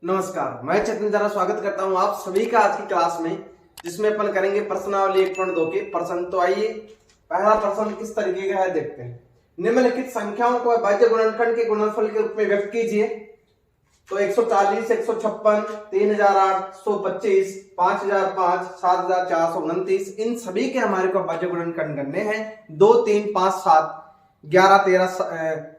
नमस्कार, मैं चेतन जरा स्वागत करता हूं आप सभी का आज की क्लास में, जिसमें अपन करेंगे प्रश्नावली 1.2 के प्रश्न। तो आइए पहला प्रश्न किस तरीके का है देखते हैं। निम्नलिखित संख्याओं को अभाज्य गुणनखंड के गुणनफल के रूप में व्यक्त कीजिए। तो 140, 156, 3825, 5005, 7429, इन सभी के हमारे को अभाज्य गुणनखंड करने हैं। 2, 3, 5, 7, 11, 13,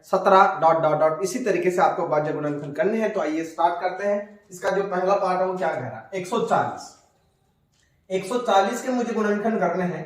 17 डॉट डॉट डॉट इसी तरीके से आपको अभाज्य गुणनखंड करने हैं। तो आइए स्टार्ट करते हैं। इसका जो पहला पार्ट है वो क्या कह रहा है, 140 के मुझे गुणनखंड करने हैं।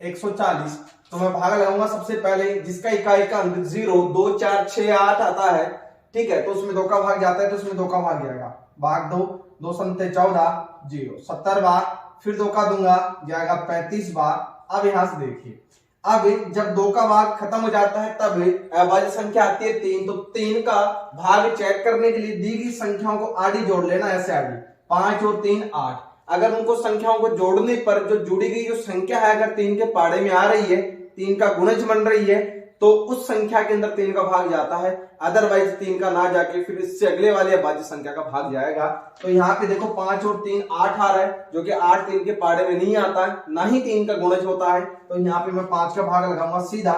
140 तो मैं भाग लगाऊंगा सबसे पहले, जिसका इकाई का अंक 0, 2, 4, 6, 8 आता है, ठीक है। तो उसमें 2 का भाग जाता है, तो उसमें 2 का भाग जाएगा, भाग 2, 2 संते 14, 0, 70 बार, फिर 2 का दूंगा, जाएगा 35 बार। अब यहां से देखिए, अब जब 2 का भाग खत्म हो जाता है तब अभाज्य संख्या आती है 3। तो 3 का भाग चेक करने के लिए दी गई संख्याओं को आड़ी जोड़ लेना, ऐसे आड़ी 5 और 3 8। अगर उनको संख्याओं को जोड़ने पर जो जुड़ी गई जो संख्या है अगर 3 के पाड़े में आ रही है, 3 का गुणज बन रही है, तो उस संख्या के अंदर 3 का भाग जाता है। अदरवाइज 3 का ना जाके फिर इससे अगले वाली अभाज्य संख्या का भाग जाएगा। तो यहाँ पे देखो 5 और 3 8 आ रहा है, जो कि 8 3 के पाड़े में नहीं आता है, ना ही 3 का गुणज होता है। तो यहाँ पे मैं 5 का भाग लगाऊंगा सीधा,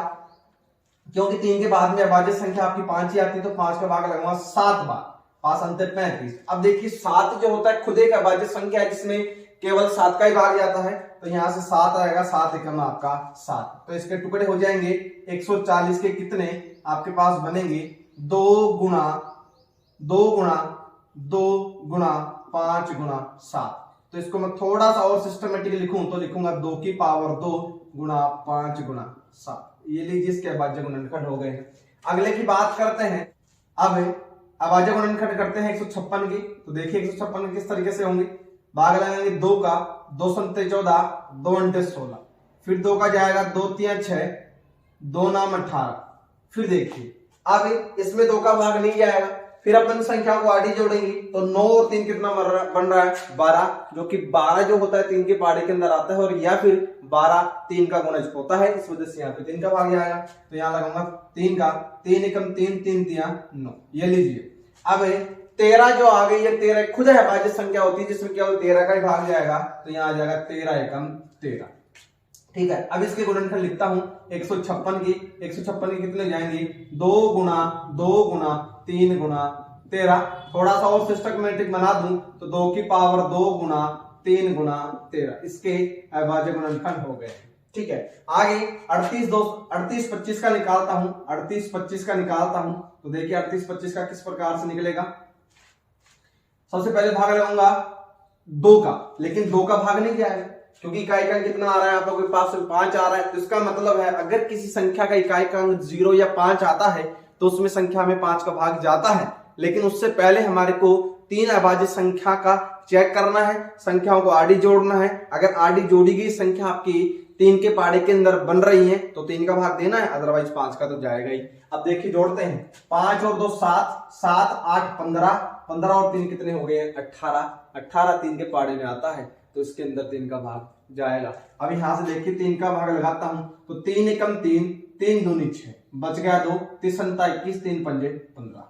क्योंकि 3 के बाद में अभाज्य संख्या आपकी 5 ही आती है। तो 5 का भाग लगाऊंगा 7 बार, 5 अंते 35। अब देखिए 7 जो होता है खुद एक अभाज्य संख्या है जिसमें केवल 7 का ही भाग जाता है। तो यहां से 7 आएगा, 7 एकम आपका 7। तो इसके टुकड़े हो जाएंगे 140 के कितने आपके पास बनेंगे, 2 गुणा 2 गुणा 2 गुणा 5 गुणा 7। तो इसको मैं थोड़ा सा और सिस्टमेटिक लिखूं तो लिखूंगा 2 की पावर 2 गुणा 5 गुणा 7। ये लीजिए इसके अभाज्य गुणनखंड हो गए। अगले की बात करते हैं। अब अभाज्य गुणनखंड करते हैं 156 की। तो देखिए 156 किस तरीके से होंगे, भाग लगाएंगे 2 का, 2 संते 14, 2 अंटे 16, फिर 2 का जाएगा 2 3 6, 2 नाम 18। फिर देखिए अब इसमें 2 का भाग नहीं जाएगा, फिर अपन संख्याओं को आड़ी जोड़ेंगे। तो 9 और 3 कितना बन रहा है, 12, जो कि 12 जो होता है 3 के पाड़े के अंदर आता है, और या फिर 12 3 का गुणज होता है, इस वजह से यहाँ पे 3 का भाग जाएगा। तो यहाँ लगाऊंगा 3 का, 3 एकम 3, 3 3 9। ये लीजिए अब 13 जो आ गई है, 13 खुद है अभाज्य संख्या होती है जिसमें केवल 13 का ही भाग जाएगा। तो यहाँ आ जाएगा 13 एकम 13, ठीक है। अब इसके गुणनखंड लिखता हूं 156 की। 156 के कितने जाएंगे, 2 गुणा 2 गुणा 3 गुणा 13। थोड़ा सा और सिस्टमेटिक बना दूं तो 2 की पावर 2 गुणा 3 गुणा 13, इसके अभाज्य गुणनखंड हो गए, ठीक है। आगे 38 25 का निकालता हूं, 38 25 का निकालता हूं। तो देखिए 38 25 का किस प्रकार से निकलेगा। सबसे पहले भाग लगाऊंगा 2 का, लेकिन 2 का भाग नहीं जाएगा क्योंकि इकाई का कितना आ रहा है आप लोगों के पास, 5 आ रहा है। तो इसका मतलब है अगर किसी संख्या का इकाई का अंक 0 या 5 आता है तो उसमें संख्या में 5 का भाग जाता है। लेकिन उससे पहले हमारे को 3 अभाज्य संख्या का चेक करना है, संख्याओं को आड़ी जोड़ना है। अगर आड़ी जोड़ी गई संख्या आपकी 3 के पाड़े के अंदर बन रही है तो 3 का भाग देना है, अदरवाइज 5 का तो जाएगा ही। अब देखिए जोड़ते हैं, 5 और 2 7, 7 8 15, 15 और 3 कितने हो गए, 18, 18 3 के पाड़े में आता है, तो इसके अंदर 3 का भाग जाएगा। अब यहां से देखिए 3 का भाग लगाता हूं तो 3 एकम 3, 3 दूनी 6, बच गया 2, 3 संता 21, 3 पंजे 15।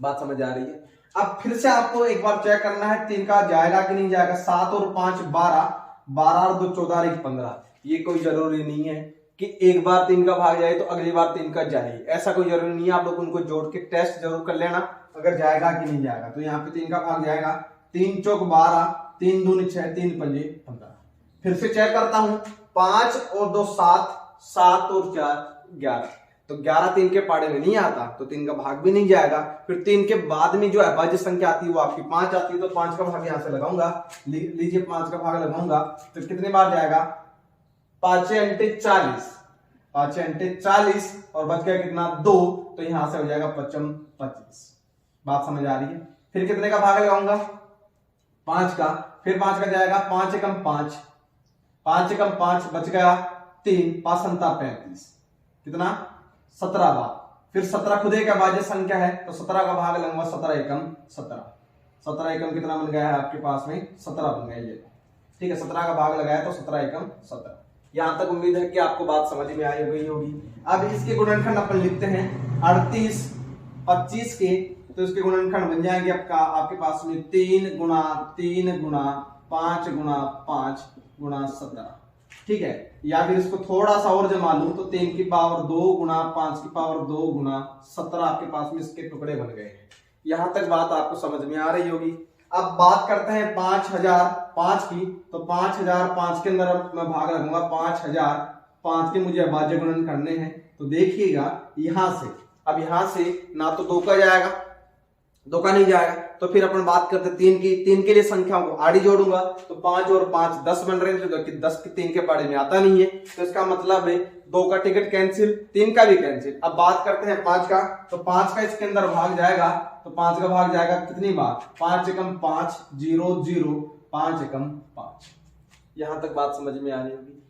बात समझ आ रही है। अब फिर से आपको एक बार चेक करना है 3 का जाएगा कि नहीं जाएगा। 7 और 5 12, 12 और 2 14, 1 15। ये कोई जरूरी नहीं है कि एक बार 3 का भाग जाए तो अगली बार 3 का जाए, ऐसा कोई जरूरी नहीं है। आप लोग उनको जोड़ के टेस्ट जरूर कर लेना अगर जाएगा कि नहीं जाएगा। तो यहाँ पे 3 का भाग जाएगा, 3 चौक 12, 3 दूनी 6, 3 पंजे 15। फिर से चेक करता हूं, 5 और 2 7, 7 और 4 11। तो 11 3 के पाड़े में नहीं आता तो 3 का भाग भी नहीं जाएगा। फिर 3 के बाद में जो अभाज्य संख्या आती है वो आपकी 5 आती है, तो 5 का भाग यहां से लगाऊंगा। लीजिए 5 का भाग लगाऊंगा तो कितने बार जाएगा, 5 अंटे 40, 5 अंटे 40 और बच गया कितना 2। तो यहां से हो जाएगा 55 25। बात समझ आ रही है। फिर कितने का भाग लगाऊंगा, 5 का, फिर 5 का जाएगा 5 एकम 5, 5 एकम 5 बच गया 3, 5 संता 35, कितना 17 बार। फिर 17 खुद एक अभाज्य संख्या है तो 17 का भाग लगूंगा, 17 एकम 17, 17 एकम कितना बन गया है आपके पास में, 17 बन गया ये, ठीक है। 17 का भाग लगाया तो 17 एकम 17। यहां तक उम्मीद है कि आपको बात समझ में आई गई होगी। अब इसके गुणनखंड अपन लिखते हैं 38 25 के तो इसके गुणनखंड बन जाएंगे आपके पास में 3 गुणा 3 गुणा 5 गुणा 5 गुणा 17। ठीक है, या फिर इसको थोड़ा सा और जमा लूं तो 3 की पावर 2 गुणा 5 की पावर 2 गुणा 17 आपके पास में इसके टुकड़े बन गए हैं। यहां तक बात आपको समझ में आ रही होगी। अब बात करते हैं 5005 की, तो 5005 के अंदर मैं भाग लगूंगा 5005 के मुझे अभाज्य गुणन करने हैं। तो देखिएगा यहां से, अब यहां से ना तो 2 का जाएगा, 2 का नहीं जाएगा, तो फिर अपन बात करते हैं 3 की। 3 के लिए संख्याओं को आड़ी जोड़ूंगा तो 5 और 5 10 बन रहे हैं, जो कि 10 की 3 के पाड़े में आता नहीं है, तो इसका मतलब है 2 का टिकट कैंसिल, 3 का भी कैंसिल। अब बात करते हैं 5 का, तो 5 का इसके अंदर भाग जाएगा, तो 5 का भाग जाएगा कितनी बार, 5 एकम 5 0 0 5 एकम 5। यहां तक बात समझ में आ रही होगी।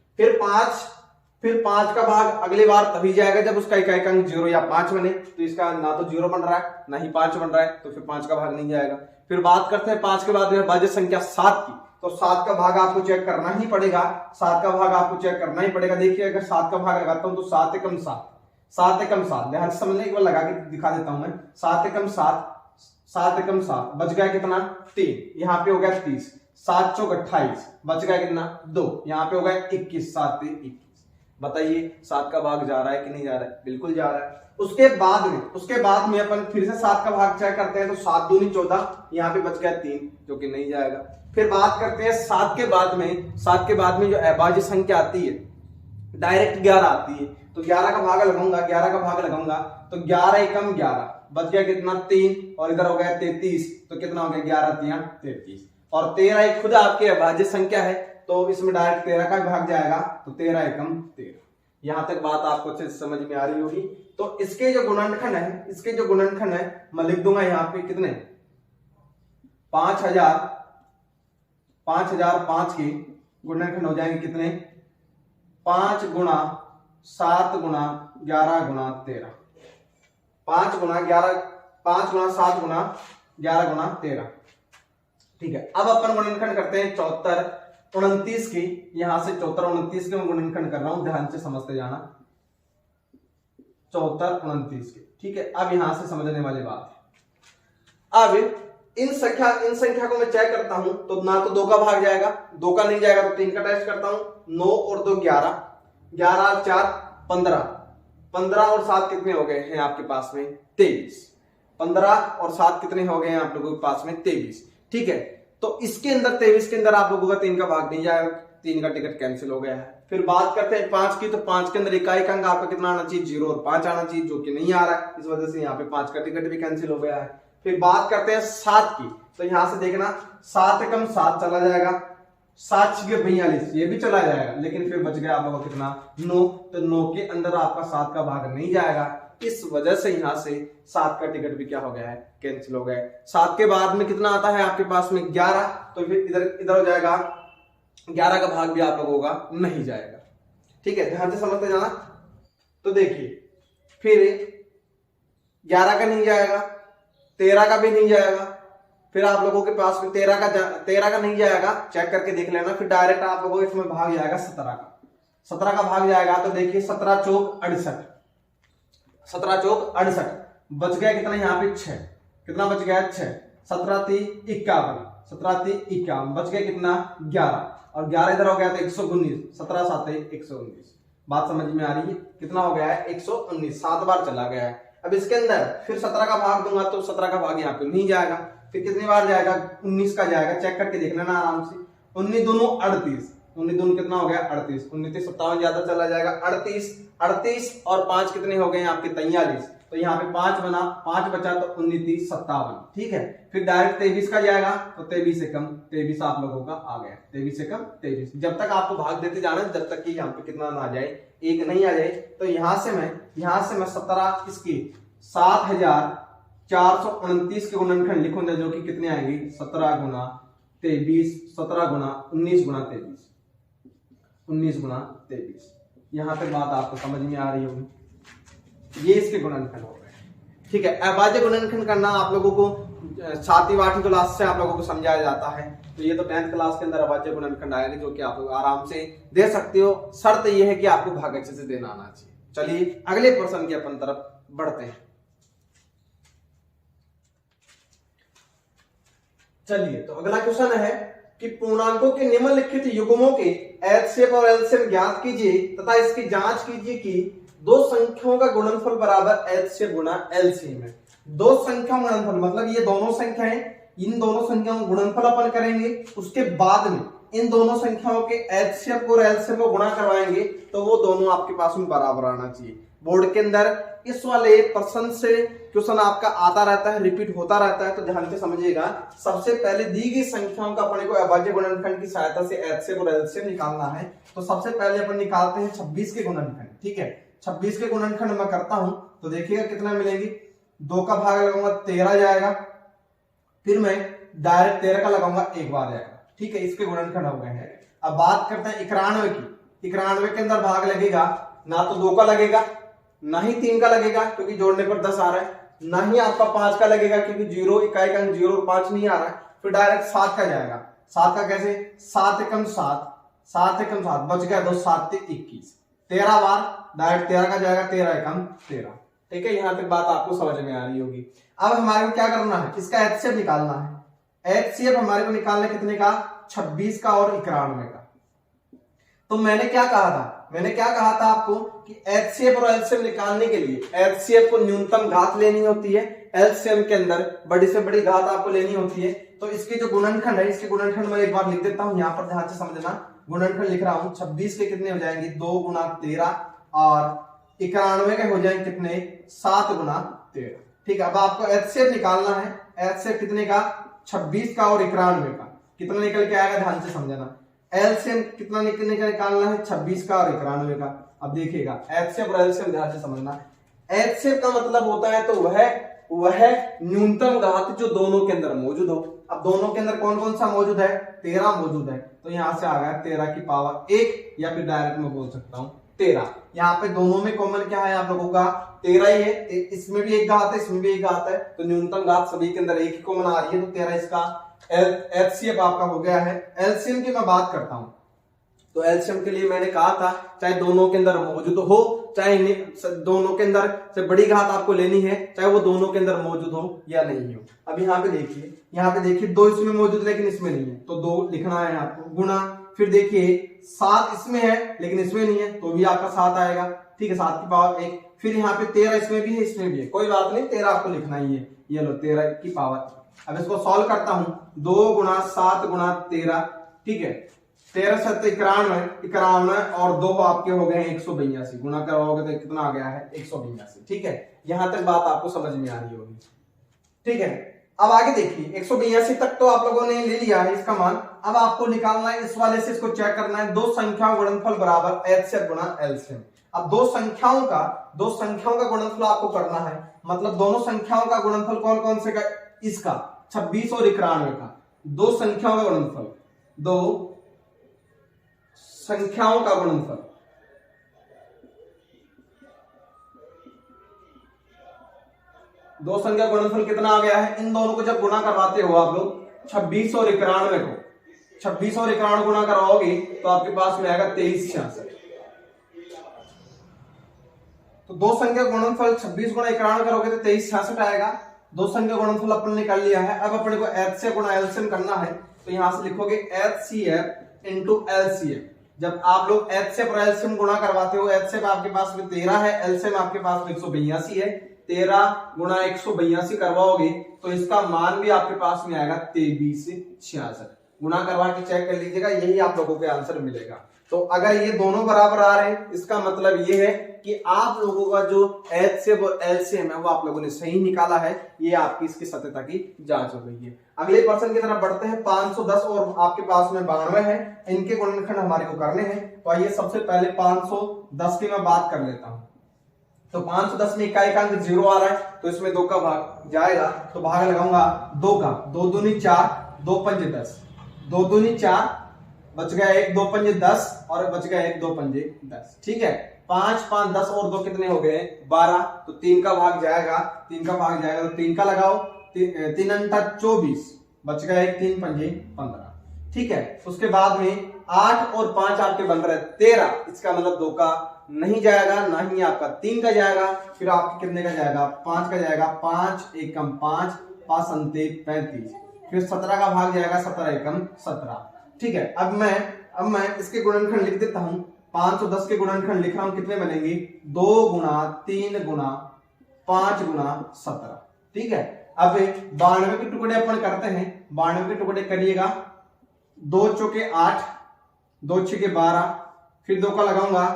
फिर 5 का भाग अगली बार तभी जाएगा जब उसका इकाई अंक 0 या 5 बने, तो इसका ना तो 0 बन रहा है ना ही 5 बन रहा है, तो फिर 5 का भाग नहीं जाएगा। फिर बात करते हैं 5 के बाद में भाज्य संख्या 7 की, तो 7 का भाग आपको चेक करना ही पड़ेगा, 7 का भाग आपको चेक करना ही पड़ेगा। देखिए अगर 7 का भाग लगाता हूं तो 7 एकम 7, 7 एकम 7, ध्यान से समझने एक बार लगा के दिखा देता हूं मैं। 7 एकम 7, 7 एकम 7, बच गया कितना 3, यहाँ पे हो गया 30, 7 चौक 28, बच गया कितना 2, यहाँ पे हो गया 21, 7 पे 21। बताइए 7 का भाग जा रहा है कि नहीं जा रहा है, बिल्कुल जा रहा है। उसके बाद में अपन फिर से 7 का भाग चेक करते हैं, तो 7 दूनी 14, यहाँ पे बच गया 3, जो कि नहीं जाएगा। फिर बात करते हैं 7 के बाद में जो अभाज्य संख्या आती है डायरेक्ट 11 आती है, तो 11 का भाग लगाऊंगा तो 11 एकम 11, बच गया कितना 3, और इधर हो गया 33, तो कितना हो गया 11 3 33, और 13 एक खुद आपके अभाज्य संख्या है, तो इसमें डायरेक्ट 13 का भाग जाएगा, तो 13 एकम 13। यहां तक बात आपको अच्छे से समझ में आ रही होगी। तो इसके जो गुणनखंड है मैं लिख दूंगा यहाँ पे कितने 5005 के गुणनखंड हो जाएंगे कितने 5 गुणा 7 गुणा 11 गुणा 13, 5 गुणा 7 गुणा 11 गुणा 13। ठीक है, अब अपन गुणनखंड करते हैं 74 29 की, यहां से 74 29 के मैं गुणनखंड कर रहा हूं, ध्यान से समझते जाना। 74 29 के, ठीक है। अब यहां से समझने वाली बात है, अब इन संख्या को मैं चेक करता हूं, तो ना तो 2 का भाग जाएगा, 2 का नहीं जाएगा, तो 3 का टेस्ट करता हूं। 9 और 2 11, 11 और 4 15, 15 और 7 कितने हो गए हैं आपके पास में 23, 15 और 7 कितने हो गए हैं आप लोगों के पास में 23। ठीक है, तो इसके अंदर 23 के अंदर आप लोगों का 3 का भाग नहीं जाएगा, 3 का टिकट कैंसिल हो गया है। फिर बात करते हैं 5 की, तो 5 के अंदर इकाई अंक आपका कितना आना चाहिए 0 और 5 आना चाहिए, जो कि नहीं आ रहा है, इस वजह से यहाँ पे 5 का टिकट भी कैंसिल हो गया है। फिर बात करते हैं 7 की, तो यहां से देखना 7 एकम 7 चला जाएगा, 7 6 42 ये भी चला जाएगा, लेकिन फिर बच गया आप लोगों को कितना 9, तो 9 के अंदर आपका 7 का भाग नहीं जाएगा, इस वजह से यहां से 7 का टिकट भी क्या हो गया है कैंसिल हो गया है। 7 के बाद में कितना आता है आपके पास में 11, तो फिर इधर हो जाएगा 11 का भाग भी आप लोगों का नहीं जाएगा। ठीक है, ध्यान से समझते जाना। तो देखिए फिर 11 का नहीं जाएगा, 13 का भी नहीं जाएगा, फिर आप लोगों के पास में 13 का नहीं जाएगा, चेक करके देख लेना। फिर डायरेक्ट आप लोगों को इसमें भाग जाएगा 17 का भाग जाएगा, तो देखिए 17 चौक 68, 17 चौक 68, बच गया कितना यहाँ पे 6, कितना बच गया 6, 17 3 51, 17 3 51, बच गया कितना 11, और 11 इधर हो गया तो 119, 17 7 119। बात समझ में आ रही है, कितना हो गया है 119, 7 बार चला गया है। अब इसके अंदर फिर 17 का भाग दूंगा, तो 17 का भाग यहाँ पे नहीं जाएगा, फिर कितनी बार जाएगा 19 का जाएगा, चेक करके देख लेना आराम से। 19 दूनों 38, 19 दूनों कितना हो गया 38, 19 57 ज्यादा चला जाएगा, 38 और 5 कितने हो गए आपके 43, तो यहाँ पे 5 बना, 5 बचा तो 19 57। ठीक है, फिर डायरेक्ट 23 का जाएगा, तो 23 से कम 23 आप लोगों का आ गया, 23 से कम 23। जब तक आपको भाग देते जाना जब तक कि यहाँ पे कितना ना आ जाए, 1 नहीं आ जाए, तो यहां से मैं 17 इसकी 7429 के गुणनखंड लिखूंगा, जो कि कितने आएंगे 17 गुना 23, 17 गुना 19 गुना 23, 19 गुना 23। यहां तक बात आपको समझ में आ रही होगी, ये इसके गुणनखंड हो गए। ठीक है, अभाज्य गुणनखंड करना आप लोगों को 7वीं 8वीं क्लास से आप लोगों को समझाया जाता है, तो ये तो 10th क्लास के अंदर अभाज्य गुणनखंड आएगा, जो कि आप लोग आराम से दे सकते हो। शर्त यह है कि आपको भाग अच्छे से देना आना चाहिए। चलिए अगले प्रश्न की अपन तरफ बढ़ते हैं। चलिए तो अगला क्वेश्चन है कि पूर्णांकों के निम्नलिखित युग्मों के एचसीएफ और एलसीएम ज्ञात कीजिए तथा इसकी जांच कीजिए कि दो संख्याओं का गुणनफल बराबर एचसीएफ गुणा एलसीएम है। दो संख्या गुणनफल मतलब ये दोनों संख्याएं, इन दोनों संख्याओं का गुणनफल अपन करेंगे, उसके बाद में इन दोनों संख्याओं के एचसीएफ और एलसीएम को गुणा करवाएंगे तो वो दोनों आपके पास में बराबर आना चाहिए। बोर्ड के अंदर इस वाले प्रश्न से क्वेश्चन आपका आता रहता है, रिपीट होता रहता है, तो ध्यान से समझिएगा। सबसे पहले दी गई संख्याओं का अपने को अभाज्य गुणनखंड की सहायता से एचसीएफ और एलसीएम निकालना है। तो सबसे पहले अपन निकालते हैं 26 के गुणनखंड। ठीक है, 26 के गुणनखंड मैं करता हूं तो देखिएगा कितना मिलेंगे। 2 का भाग लगाऊंगा 13 जाएगा, फिर मैं डायरेक्ट 13 का लगाऊंगा 1 बार जाएगा। ठीक है, इसके गुणनखंड हो गए हैं। अब बात करते हैं 91 की। 91 के अंदर भाग लगेगा, ना तो 2 का लगेगा, ना ही 3 का लगेगा क्योंकि जोड़ने पर 10 आ रहा है, ना ही आपका 5 का लगेगा क्योंकि 0 इकाई का 0 और 5 नहीं आ रहा है। फिर डायरेक्ट 7 का जाएगा। 7 का कैसे? 7 एकम 7, 7 एकम 7, बच गया 2, 7 ते 21, 13 बार डायरेक्ट 13 का जाएगा, 13 एकम 13। ठीक है, यहां तक बात आपको समझ में आ रही होगी। अब हमारे को क्या करना है, इसका एचसीएफ निकालना है। एचसीएफ हमारे को निकालना कितने का? 26 का और 91 का। तो मैंने क्या कहा था आपको कि एचसीएफ और एलसीएम निकालने के लिए एचसीएफ को न्यूनतम घात लेनी होती है, एलसीएम के अंदर बड़ी से बड़ी घात आपको लेनी होती है। तो इसके जो गुणनखंड है, इसके गुणनखंड मैं एक बार लिख देता हूं, यहां पर ध्यान से समझना। गुणनखंड लिख रहा हूं, 26 के कितने हो जाएंगे? 2 गुना 13 और 91 के हो जाएंगे कितने? 7 गुना 13। ठीक है, अब आपको एचसीएफ निकालना है। एचसीएफ कितने का? 26 का और 91 का। कितना निकल के आएगा? ध्यान से समझना। एलसीएम कितना निकालना है? 26 का और 91 का। अब देखिएगा एचसीएफ और एलसीएम ध्यान से समझना। एचसीएफ का मतलब होता है तो वह न्यूनतम घात जो दोनों के अंदर मौजूद हो। अब दोनों के अंदर कौन कौन सा मौजूद है? 13 मौजूद है, तो यहां से आ गया 13 की पावर 1, या फिर डायरेक्ट में बोल सकता हूं 13। यहाँ पे दोनों में कॉमन क्या है आप लोगों का? 13 ही है। इसमें भी एक घात है, इसमें भी एक घात है, तो न्यूनतम घात सभी के अंदर एक ही कॉमन आ रही है, तो 13 इसका एचसीएफ आपका हो गया है। एलसीएम की मैं बात करता हूं तो एलसीएम के लिए मैंने कहा था चाहे दोनों के अंदर मौजूद हो, चाहे दोनों के अंदर से बड़ी घात आपको लेनी है, चाहे वो दोनों के अंदर मौजूद हो या नहीं हो। अब यहाँ पे देखिए 2 इसमें मौजूद लेकिन इसमें नहीं है, तो 2 लिखना है आपको, गुना। फिर देखिए 7 इसमें है लेकिन इसमें नहीं है, तो भी आपका 7 आएगा। ठीक है, 7 की पावर 1। फिर यहाँ पे 13 इसमें भी है, इसमें भी है, कोई बात नहीं, 13 आपको लिखना ही है। ये लो 13 की पावर। अब इसको सॉल्व करता हूं, 2 गुना 7 गुना 13। ठीक है, 13 7 91 और 2 आपके हो गए 182। गुना करवाओगे तो कितना आ गया है? 182। ठीक है, यहां तक बात आपको समझ में आ रही होगी। ठीक है, अब आगे देखिए 182 तक तो आप लोगों ने ले लिया है इसका मान। अब आपको निकालना है इस वाले से, इसको चेक करना है। दो संख्याओं गुणनफल बराबर एचसीएफ गुणा एलसीएम। अब दो संख्याओं का गुणनफल आपको करना है, मतलब दोनों संख्याओं का गुणनफल कौन कौन से का? इसका 26 और 91 का। दो संख्याओं का गुणनफल, दो संख्याओं का गुणनफल, दो संख्या गुणनफल कितना आ गया है? इन दोनों को जब गुणा करवाते हो आप लोग 26 और 91 को, 26 और 91 गुणा करवाओगे तो आपके पास में आएगा 2366। तो दो संख्या गुणनफल 26 गुणा 91 करोगे तो 2366 आएगा। दो संख्या गुणनफल अपन ने कर लिया है। अब अपने को एचसीएफ गुणा एलसीएम करना है, तो यहां से लिखोगे एचसीएफ इनटू एलसीएम। जब आप लोग एचसीएफ और एलसीएम गुणा करवाते हो, एचसीएफ आपके पास में 13 है, एलसीएम आपके पास में 182 है। 13 गुणा 182 करवाओगे तो इसका मान भी आपके पास में आएगा 2366। गुणा करवा के चेक कर लीजिएगा, यही आप लोगों के आंसर मिलेगा। तो अगर ये दोनों बराबर आ रहे हैं, इसका मतलब ये है कि आप लोगों का जो एचसीएफ और एलसीएम है वो आप लोगों ने सही निकाला है। ये आपकी इसकी सत्यता की जांच हो गई है। अगले प्रश्न की तरफ बढ़ते हैं। 510 और आपके पास में 92 है, इनके गुणनखंड हमारे को करने हैं। तो आइए सबसे पहले 510 की मैं बात कर लेता हूं। तो 510 में इकाई का अंक 0 आ रहा है, तो इसमें 2 का भाग जाएगा, तो भाग लगाऊंगा 2 का। 2 दूनी 4, 2 पंजे 10, 2 दूनी 4, बच गया 1, 2 पंजे 10 और बच गया 1, 2 पंजे 10। ठीक है, 5 5 10 और 2 कितने हो गए? 12। तो 3 का भाग जाएगा, 3 का भाग जाएगा, तो 3 का लगाओ, 3 अंटा 24, बच गया 1, 3 पंजे 15। ठीक है, उसके बाद में 8 और 5 आपके बन रहे 13। इसका मतलब 2 का नहीं जाएगा, ना ही आपका 3 का जाएगा। फिर आपके कितने का जाएगा? 5 का जाएगा। 5 एकम 5, 5 अंते 35, फिर 17 का भाग जाएगा 17 एकम 17। ठीक है, अब मैं इसके गुणनखंड लिख देता हूं। 510 के गुणनखंड लिख रहा हूं, कितने बनेंगे? 2 गुना 3 गुना 5 गुना 17। ठीक है, अब 92 के टुकड़े अपन करते हैं। 92 के टुकड़े करिएगा, 2 चौके 8, 2 छके 12, फिर 2 का लगाऊंगा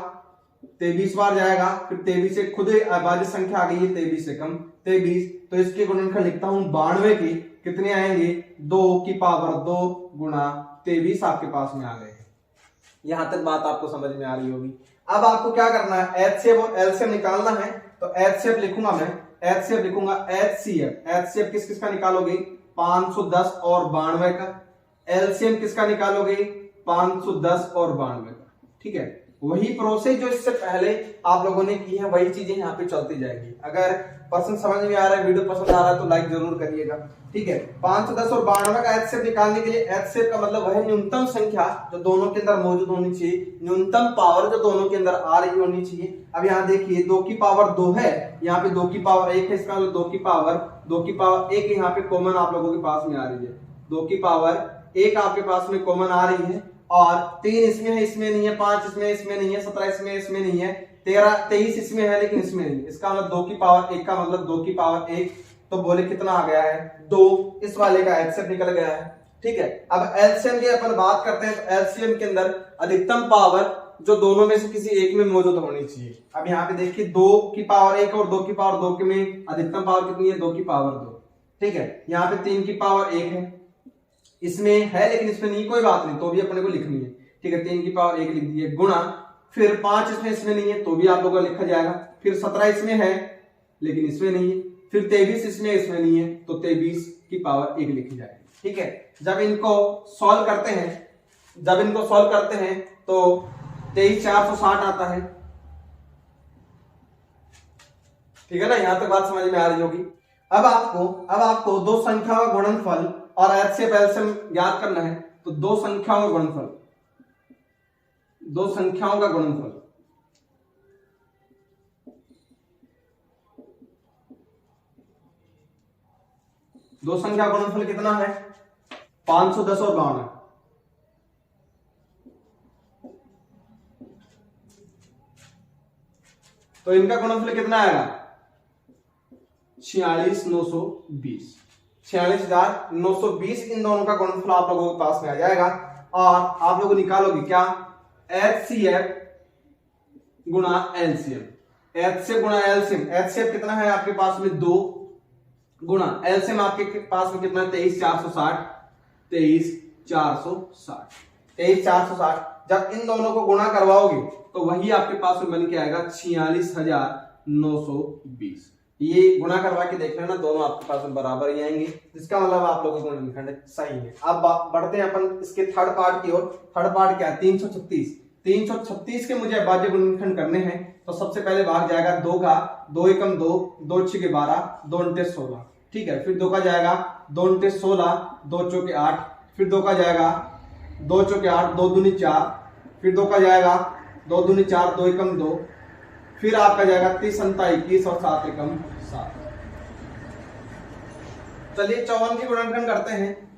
23 बार जाएगा, फिर 23 से खुद अभाज्य संख्या आ गई है 23 एकम 23। तो इसके गुणनखंड लिखता हूं 92 की, कितने आएंगे? 2 की पावर 2 गुना 23 आपके पास में आ गए। यहां तक बात आपको समझ में आ रही होगी। अब आपको क्या करना है? एचसीएफ और एलसीएम निकालना है। तो एचसीएफ लिखूंगा मैं, एचसीएफ लिखूंगा एचसीएफ किस किस का निकालोगे? 510 और 92 का। एलसीएम किसका निकालोगे? 510 और 92 का। ठीक है, वही प्रोसेस जो इससे पहले आप लोगों ने की है, वही चीजें यहाँ पे चलती जाएगी। अगर पर्सन समझ में आ रहा है, वीडियो पसंद आ रहा है तो लाइक जरूर करिएगा। ठीक है, 510 और 92 का एचसीएफ निकालने के लिए, एचसीएफ का मतलब वह न्यूनतम संख्या जो दोनों के अंदर मौजूद होनी चाहिए, न्यूनतम पावर जो दोनों के अंदर आ रही होनी चाहिए। अब यहाँ देखिए 2 की पावर 2 है, यहाँ पे 2 की पावर 1 है, इसका मतलब 2 की पावर 1 यहाँ पे कॉमन आप लोगों के पास में आ रही है। 2 की पावर 1 आपके पास में कॉमन आ रही है, और 3 इसमें है, इसमें नहीं है, 5 इसमें नहीं है, 17 इसमें नहीं है, 23 इसमें है लेकिन इसमें नहीं। इसका मतलब 2 की पावर 1 का मतलब 2 की पावर 1, तो बोले कितना आ गया है? 2। इस वाले का एचसीएफ निकल गया है। ठीक है, अब एलसीएम की अपन बात करते हैं। तो एलसीएम के अंदर अधिकतम पावर जो दोनों में से किसी एक में मौजूद होनी चाहिए। अब यहाँ पे देखिए 2 की पावर 1 और 2 की पावर 2 के में अधिकतम पावर कितनी है? 2 की पावर 2। ठीक है, यहाँ पे 3 की पावर 1 है, इसमें है लेकिन इसमें नहीं, कोई बात नहीं, तो भी अपने को लिखनी है। ठीक है, 3 की पावर 1 लिख दी है, गुणा फिर 5 इसमें नहीं है, तो भी आप लोगों को लिखा जाएगा। फिर 17 इसमें है लेकिन इसमें नहीं है, फिर 23 इसमें नहीं है, तो 23 की पावर 1 लिखी जाएगी। ठीक है, जब इनको सॉल्व करते हैं तो 23460 आता है। ठीक है ना, यहां तक बात समझ में आ रही होगी। अब आपको दो संख्याओं का गुणनफल और एचसीएफ एलसीएम ज्ञात करना है। तो दो संख्याओं का गुणनफल, दो संख्याओं का गुणनफल कितना है? 510 और 52। तो इनका गुणनफल कितना आएगा? 46920। 46920 इन दोनों का गुणनफल आप लोगों के पास में आ जाएगा। और आप लोग निकालोगे क्या? एचसीएफ गुणा एलसीएम। एचसीएफ गुणा एलसीएम, एचसीएफ कितना है आपके पास में? 2 गुणा एलसीएम आपके पास में कितना है? 23460। 23460 जब इन दोनों को गुणा करवाओगे तो वही आपके पास में बन के आएगा 46920। ये गुणा करवा के देख लेना, दोनों आपके पास में बराबर ही आएंगे, जिसका मतलब आप लोगों को गुणनखंड सही है। अब बढ़ते हैं अपन इसके थर्ड पार्ट की ओर। थर्ड पार्ट क्या है? 336 के मुझे अभाज्य गुणनखंड करने हैं। तो सबसे पहले भाग जाएगा 2 का, 2 एकम 2, 2 छके 12, 2 अंटे 16। ठीक है, फिर 2 का जाएगा 2 अंटे 16, 2 चौके 8, फिर 2 का जाएगा 2 चौके 8, 2 दूनी 4, फिर 2 का जाएगा 2 दूनी 4, 2 एकम 2, फिर आपका जाएगा 30 अंता 21 और 7 एकम 7। चलिए 54 के गुणनखंड करते हैं।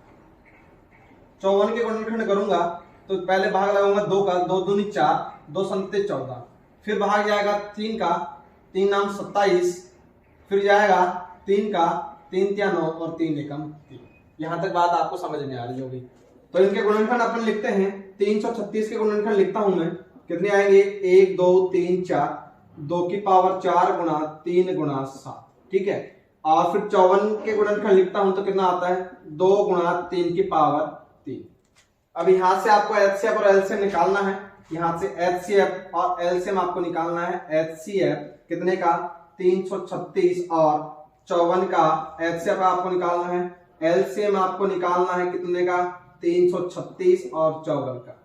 54 के गुणनखंड करूंगा तो पहले भाग लगाऊंगा 2 का, 2 दूनी 4, 2 संते 14, फिर भाग जाएगा 3 का, 3 नाम 27, फिर जाएगा 3 का, 3 त्या 9 और 3 एकम 3। यहां तक बात आपको समझ में आ रही होगी। तो इनके गुणनखंड अपन लिखते हैं। 336 के गुणनखंड लिखता हूं मैं, कितने आएंगे? 1 2 3 4, 2 की पावर 4 गुणा 3 गुणा 7। ठीक है, और फिर 54 के गुणनखंड लिखता हूं तो कितना आता है? 2 गुणा 3 की पावर 3। अब यहां से आपको एचसीएफ और एलसीएम निकालना है। यहां से एचसीएफ और एलसीएम आपको निकालना है। एचसीएफ कितने का? 336 और 54 का एचसीएफ आपको निकालना है। एलसीएम आपको निकालना है कितने का? 336 और 54 का।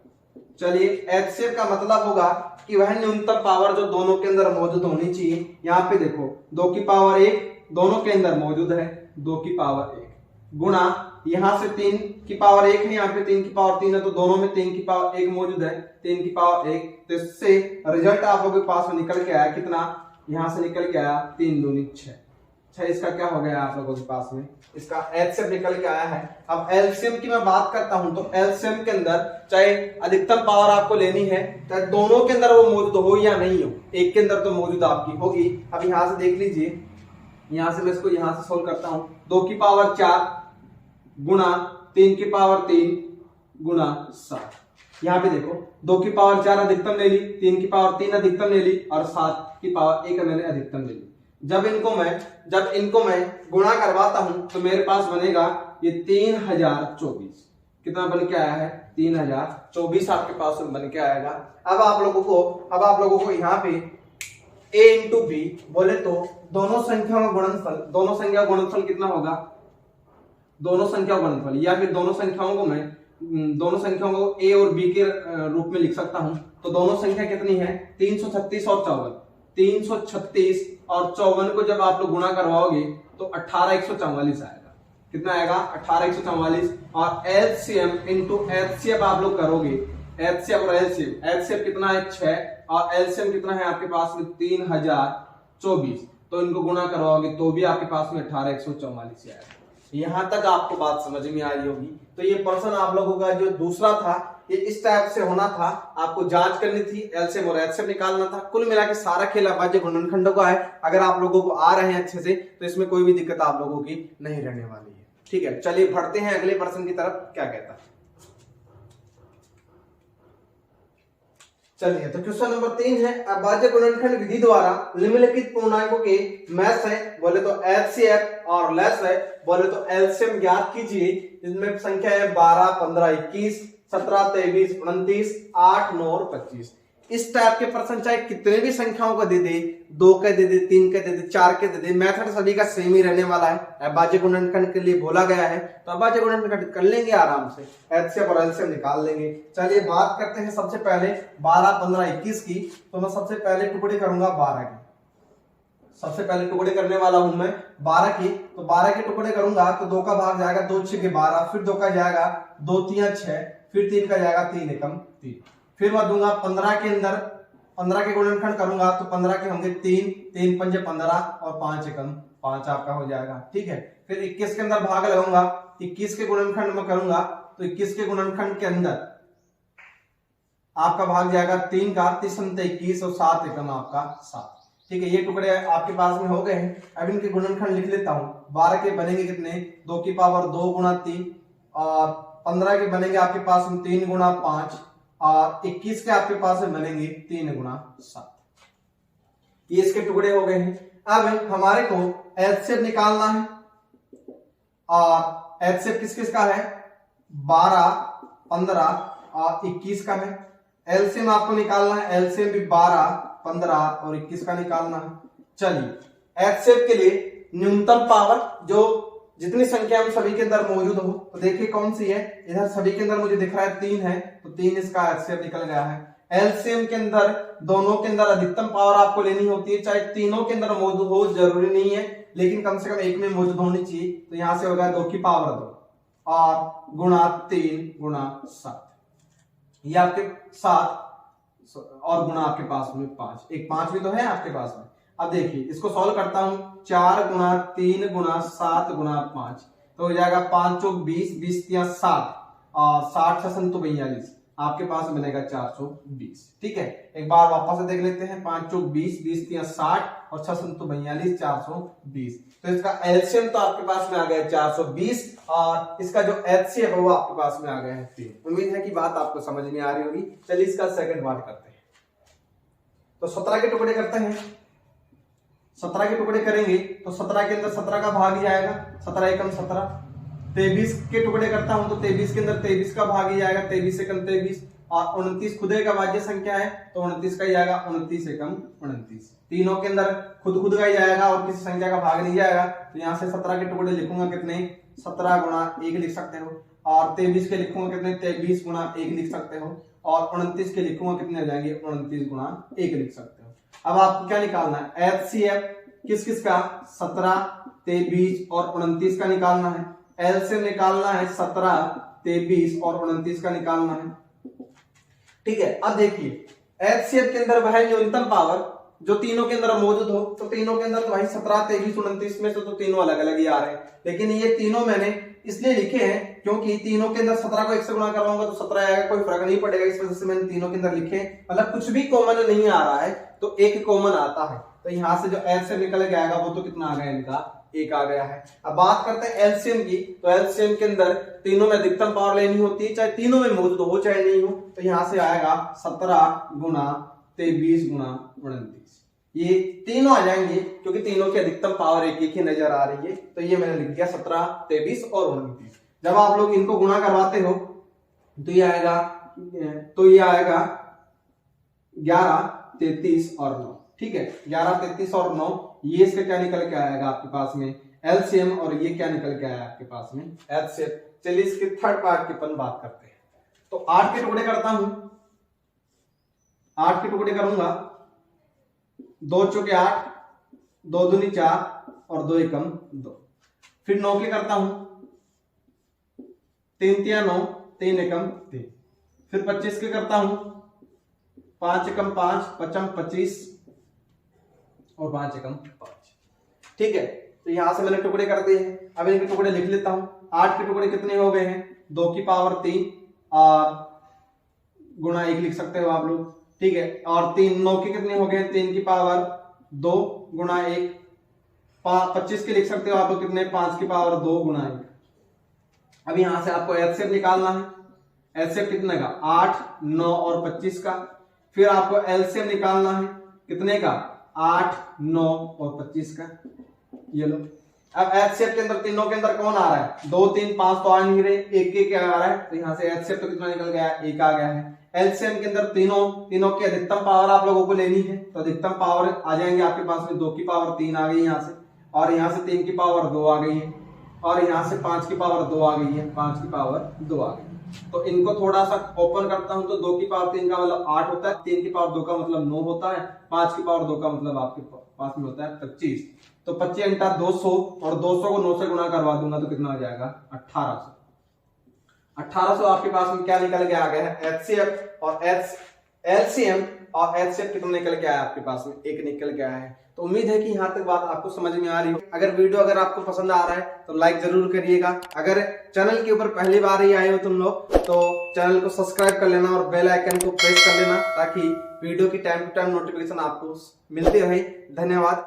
चलिए, एचसीएफ का मतलब होगा कि वह न्यूनतम पावर जो दोनों के अंदर मौजूद होनी चाहिए। यहाँ पे देखो 2 की पावर 1 दोनों के अंदर मौजूद है, 2 की पावर 1 गुणा यहां से 3 की पावर 1 है, यहाँ पे 3 की पावर 3 है, तो दोनों में 3 की पावर 1 मौजूद है, 3 की पावर 1। तो इससे रिजल्ट आप लोगों के पास में निकल के आया कितना? यहां से निकल के आया 3 दूनी 6, अच्छा इसका क्या हो गया आप लोगों के पास में, इसका एचसीएफ निकल के आया है। अब एलसीएम की मैं बात करता हूं तो एलसीएम के अंदर चाहे अधिकतम पावर आपको लेनी है, चाहे दोनों के अंदर वो मौजूद हो या नहीं हो, एक के अंदर तो मौजूद आपकी होगी। अब यहां से देख लीजिए, यहां से मैं इसको यहां से सोल्व करता हूं, 2 की पावर 4 गुणा 3 की पावर 3 गुणा 7। यहाँ पे देखो 2 की पावर 4 अधिकतम ले ली, 3 की पावर 3 अधिकतम ले ली और 7 की पावर 1 मैंने अधिकतम ले ली। जब इनको मैं गुणा करवाता हूं तो मेरे पास बनेगा ये 3024। कितना बन के आया है, 3024 आपके पास बन के आएगा। अब आप लोगों को यहाँ पे a इंटू बी बोले तो दोनों संख्या का गुणनफल कितना होगा, दोनों संख्या गुणनफल, या फिर दोनों संख्याओं को a और b के रूप में लिख सकता हूं। तो दोनों संख्या कितनी है, 336 और 54। 336 और 54 को जब आप लोग गुणा करवाओगे तो 18144 आएगा। कितना आएगा, 18144। और एलसीएम इंटू एचसीएफ आप लोग करोगे, एचसीएफ और एलसीएम कितना है 6 और एलसीएम कितना है आपके पास में 3024। तो इनको गुणा करवाओगे तो भी आपके पास में 18144 आएगा। यहां तक आपको बात समझ में आ रही होगी। तो ये पर्सन आप लोगों का जो दूसरा था ये इस टाइप से होना था, आपको जांच करनी थी, एलसीएम और एचसीएफ निकालना था। कुल मिला के सारा खेल अभाज्य गुणनखंडों का है। अगर आप लोगों को आ रहे हैं अच्छे से तो इसमें कोई भी दिक्कत आप लोगों की नहीं रहने वाली है। ठीक है, चलिए बढ़ते हैं अगले पर्सन की तरफ, क्या कहता है। चलिए तो क्वेश्चन नंबर 3 है, अभाज्य गुणनखंड विधि द्वारा निम्नलिखित पूर्णांकों के मैच है बोले तो एचसीएफ और लेस है बोले तो एलसीएम ज्ञात कीजिए। इसमें संख्या है 12, 15, 21, 17, 23, 29, 8, 9 और 25। इस टाइप के पर्सन चाहे कितने भी संख्याओं को दे दे, 2 के दे दे, 3 के दे दे, 4 के दे दे, मेथड सभी का सेम ही रहने वाला है। अभाज्य गुणनखंड के लिए बोला गया है तो अभाज्य गुणनखंड कर लेंगे आराम से, एचसीएफ और एलसीएम निकाल लेंगे। चलिए बात करते हैं सबसे पहले 12, 15, 21 की। तो मैं सबसे पहले टुकड़े करूंगा 12 की, सबसे पहले टुकड़े करने वाला हूं मैं 12 की। तो 12 के टुकड़े करूंगा तो 2 का भाग जाएगा, 2 6 के 12, फिर 2 का जाएगा 2 3 6, फिर 3 का जाएगा 3 एकम 3। फिर मैं दूंगा 15 के अंदर, 15 के गुणनखंड करूंगा तो 15 के होंगे 3, 3 पंजे 15 और 5 एकम 5 आपका हो जाएगा। ठीक है, फिर 21 के अंदर भाग लगाऊंगा, 21 के गुणनखंड में करूंगा तो 21 के गुणनखंड के अंदर आपका भाग जाएगा 3 का, 3 21 और 7 एकम आपका 7। ठीक है, ये टुकड़े आपके पास में हो गए हैं। अब इनके गुणनखंड लिख लेता हूं। 12 के बनेंगे कितने, 2 की पावर 2 गुणा 3, और 15 के बनेंगे आपके पास में 3 गुणा 5, और 21 के आपके पास में बनेंगे 3 गुणा 7। ये इसके टुकड़े हो गए हैं। अब हमारे को एचसीएफ निकालना है, और एचसीएफ किस किस का है, 12, 15 और 21 का है। एलसीएम आपको निकालना है, एलसीएम भी 12, 15 और 21 का निकालना है। चलिए एचसीएफ के लिए न्यूनतम पावर जो जितनी संख्या में सभी के अंदर मौजूद हो, तो देखिए कौन सी है, इधर सभी के अंदर मुझे दिख रहा है 3 है, तो 3 इसका एचसीएफ निकल गया है। एलसीएम के अंदर दोनों के अंदर अधिकतम पावर आपको लेनी होती है, चाहे तीनों के अंदर मौजूद हो जरूरी नहीं है, लेकिन कम से कम एक में मौजूद होनी चाहिए। तो यहां से होगा 2 की पावर 2 और गुणा 3 गुणा 7, ये आपके 7 और गुणा आपके पास में 5, एक 5 भी तो है आपके पास में। अब देखिए इसको सॉल्व करता हूं, 4 गुणा 3 गुणा 7 गुणा 5, तो हो जाएगा 5 चौक 20, 20 3 7 और 60 6 42, आपके पास बनेगा 420। ठीक है, एक बार वापस से देख लेते हैं, 5 चौक 20, 20 3 60 और 6 42, 420। तो इसका एलसीएम तो आपके पास में आ गया 420 और इसका जो एचसीएफ है वो आपके पास में आ गया है 3। उम्मीद है कि बात आपको समझ में आ रही होगी। चलिए इसका सेकंड पार्ट करते हैं। तो 17 के टुकड़े करते हैं, 17 के टुकड़े करेंगे तो 17 के अंदर 17 का भाग ही आएगा, 17 एकम 17। 23 के टुकड़े करता हूं तो 23 के अंदर 23 का भाग ही आएगा, 23 एकम 23, और 29 खुद एक अभाज्य संख्या है तो 29 का ही आएगा, 29 एकम 29। तीनों के अंदर खुद का ही आएगा और किसी संख्या का भाग नहीं जाएगा। तो यहाँ से 17 के टुकड़े लिखूंगा कितने, 17 गुणा 1 लिख सकते हो, और 23 के लिखूंगा कितने, 23 गुणा 1 लिख सकते हो, और 29 के लिखूंगा कितने हो जाएंगे, 29 गुणा 1 लिख सकते हो। अब आपको क्या निकालना है, एचसीएफ किस किस का, 17, 23 और 29 का निकालना है। एलसीएम निकालना है 17, 23 और 29 का निकालना है। ठीक है, अब देखिए एचसीएफ के अंदर वह न्यूनतम पावर जो तीनों के अंदर मौजूद हो, तो तीनों के अंदर तो भाई 17, 23, 29 में से तो तीनों अलग अलग ही आ रहे हैं, लेकिन ये तीनों मैंने इसलिए लिखे हैं क्योंकि तीनों के अंदर 17 को 1 से गुणा करवाऊंगा तो 17 आएगा, कोई फर्क नहीं पड़ेगा, इस वजह से मैंने तीनों के अंदर लिखे। मतलब कुछ भी कॉमन नहीं आ रहा है तो एक कॉमन आता है, तो यहाँ से जो एलसीएम निकल के आएगा वो तो कितना आ गया, इनका 1 आ गया है। अब बात करते हैं एलसीएम की, तो एलसीएम के अंदर तीनों में अधिकतम पावर लेनी होती है, चाहे तीनों में मौजूद हो चाहे नहीं हो, तो यहाँ से आएगा 17 गुना 23 गुना 29, ये तीनों आ जाएंगे क्योंकि तीनों की अधिकतम पावर एक ही नजर आ रही है, तो ये मैंने लिख दिया 17, 23 और 29। जब आप लोग इनको गुणा करवाते हो तो ये आएगा 11, 33 और 9, ठीक है, 11, 33 और 9, ये इसका क्या निकल के आएगा आपके पास में एलसीएम, और ये क्या निकल के आया आपके पास में एचसीएफ। चलिए इसके थर्ड पार्ट की अपन बात करते हैं। तो 8 के टुकड़े करता हूं, 8 के टुकड़े करूंगा, 2 चौके 8, 2 दूनी 4 और 2 एकम 2। फिर 9 के करता हूं, 3 तिया 9, 3 एकम 3। फिर 25 के करता हूं, 5 एकम 5, 5 25 और 5 एकम 5, ठीक है। तो यहां से मैंने टुकड़े कर दिए हैं, अब इनके टुकड़े लिख लेता हूं। 8 के टुकड़े कितने हो गए हैं, 2 की पावर 3 और गुणा 1 लिख सकते हो आप लोग, ठीक है। और 9 के कितने हो गए, 3 की पावर 2 गुणा 1, 25 के लिख सकते हो आप लोग कितने, 5 की पावर 2 गुणा 1। अब यहां से आपको एचसीएफ निकालना है, एचसीएफ कितने का, 8, 9 और 25 का। फिर आपको एलसीएम निकालना है कितने का, 8, 9 और 25 का, ये लो। अब एचसीएफ के अंदर तीनों के अंदर कौन आ रहा है, 2, 3, 5 तो आ नहीं रहे, एक आ रहा है, तो यहां से एचसीएफ तो कितना निकल गया, 1 आ गया है। एलसीएम के अंदर तीनों की अधिकतम पावर आप लोगों को लेनी है, तो अधिकतम पावर आ जाएंगे आपके पास में, 2 की पावर 3 आ गई यहाँ से, और यहाँ से 3 की पावर 2 आ गई है, और यहाँ से 5 की पावर 2 आ गई है, 5 की पावर 2 आ गई। तो इनको थोड़ा सा ओपन करता हूं, तो 2 की पावर 3 का मतलब 8 होता है, 3 की पावर 2 का मतलब 9 होता है, 5 की पावर 2 का मतलब आपके पास में होता है 25। तो 25 घंटा 200, और 200 को 9 से गुणा करवा दूंगा तो कितना आ जाएगा, 1800। 1800 आपके पास में क्या निकल के आ गया है, एचसीएफ और एलसीएम और एचसीएफ कितना निकल के आया आपके पास में, 1 निकल के आया है। तो उम्मीद है कि यहाँ तक बात आपको समझ में आ रही हो। अगर आपको पसंद आ रहा है तो लाइक जरूर करिएगा। अगर चैनल के ऊपर पहली बार ही आए हो तुम लोग तो चैनल को सब्सक्राइब कर लेना और बेल आइकन को प्रेस कर लेना, ताकि वीडियो की टाइम टू टाइम नोटिफिकेशन आपको मिलती रहे। धन्यवाद।